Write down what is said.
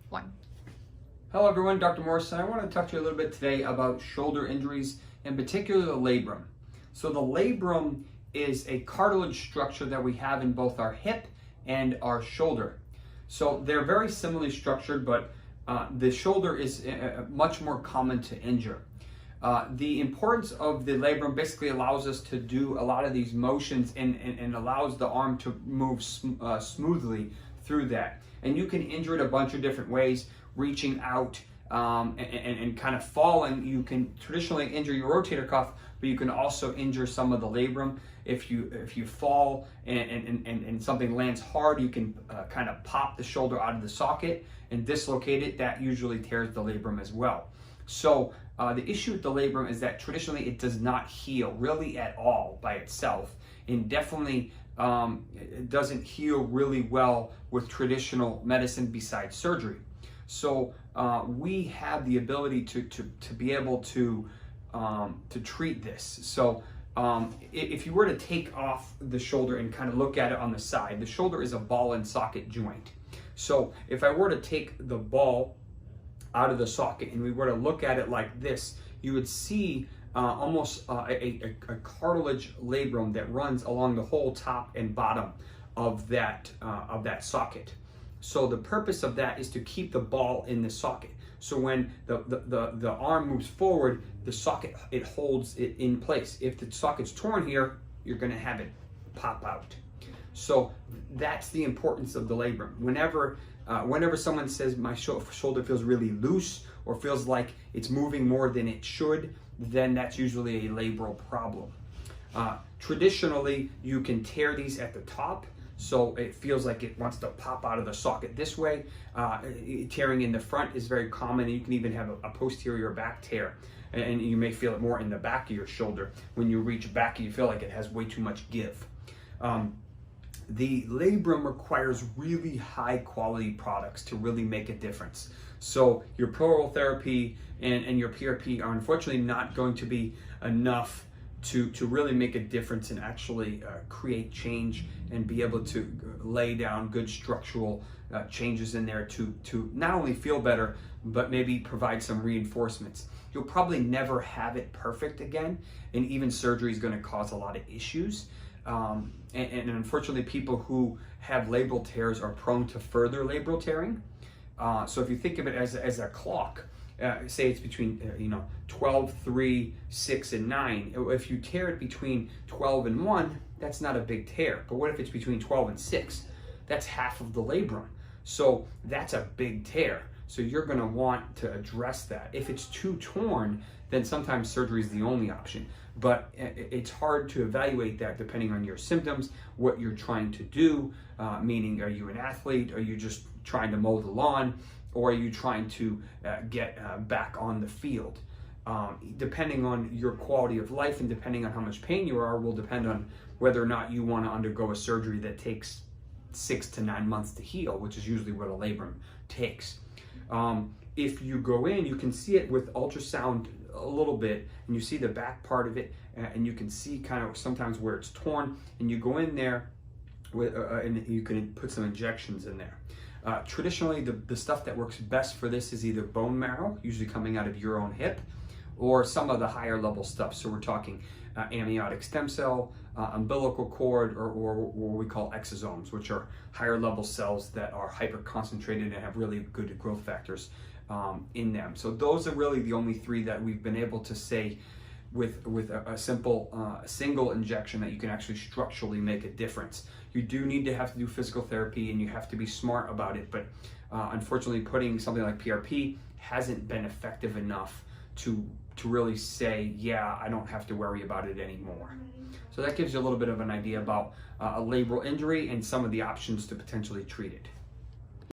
One. Hello everyone, Dr. Morse, and I want to talk to you a little bit today about shoulder injuries, in particular the labrum. So the labrum is a cartilage structure that we have in both our hip and our shoulder. So they're very similarly structured, but the shoulder is much more common to injure. The importance of the labrum basically allows us to do a lot of these motions and allows the arm to move smoothly through that. And you can injure it a bunch of different ways, reaching out and kind of falling. You can traditionally injure your rotator cuff, but you can also injure some of the labrum. If you fall and something lands hard, you can kind of pop the shoulder out of the socket and dislocate it. That usually tears the labrum as well. So the issue with the labrum is that traditionally it does not heal really at all by itself, and definitely it doesn't heal really well with traditional medicine besides surgery. So we have the ability to be able to treat this. So if you were to take off the shoulder and kind of look at it on the side, the shoulder is a ball and socket joint. So if I were to take the ball out of the socket and we were to look at it like this, you would see almost a cartilage labrum that runs along the whole top and bottom of that socket. So the purpose of that is to keep the ball in the socket. So when the arm moves forward, the socket, it holds it in place. If the socket's torn here, you're going to have it pop out. So that's the importance of the labrum. Whenever someone says my shoulder feels really loose or feels like it's moving more than it should, then that's usually a labral problem. Traditionally, you can tear these at the top, so it feels like it wants to pop out of the socket this way. Tearing in the front is very common. You can even have a posterior back tear, and you may feel it more in the back of your shoulder. When you reach back, you feel like it has way too much give. The labrum requires really high quality products to really make a difference. So your pro-roll therapy and your PRP are unfortunately not going to be enough to really make a difference and actually create change and be able to lay down good structural changes in there to not only feel better, but maybe provide some reinforcements. You'll probably never have it perfect again, and even surgery is going to cause a lot of issues. And unfortunately, people who have labral tears are prone to further labral tearing. So if you think of it as a clock, say it's between 12, 3, 6, and 9. If you tear it between 12 and 1, that's not a big tear. But what if it's between 12 and 6? That's half of the labrum. So that's a big tear. So you're going to want to address that. If it's too torn, then sometimes surgery is the only option. But it's hard to evaluate that depending on your symptoms, what you're trying to do, meaning are you an athlete, are you just trying to mow the lawn, or are you trying to get back on the field? Depending on your quality of life and depending on how much pain you are will depend on whether or not you want to undergo a surgery that takes 6 to 9 months to heal, which is usually what a labrum takes. If you go in, you can see it with ultrasound a little bit, and you see the back part of it, and you can see kind of sometimes where it's torn, and you go in there with, and you can put some injections in there. Traditionally, the stuff that works best for this is either bone marrow, usually coming out of your own hip, or some of the higher level stuff. So we're talking amniotic stem cell, umbilical cord, or what we call exosomes, which are higher level cells that are hyper concentrated and have really good growth factors in them. So those are really the only three that we've been able to say with a simple single injection that you can actually structurally make a difference. You do need to have to do physical therapy and you have to be smart about it, but unfortunately putting something like PRP hasn't been effective enough to really say, yeah, I don't have to worry about it anymore. So that gives you a little bit of an idea about a labral injury and some of the options to potentially treat it.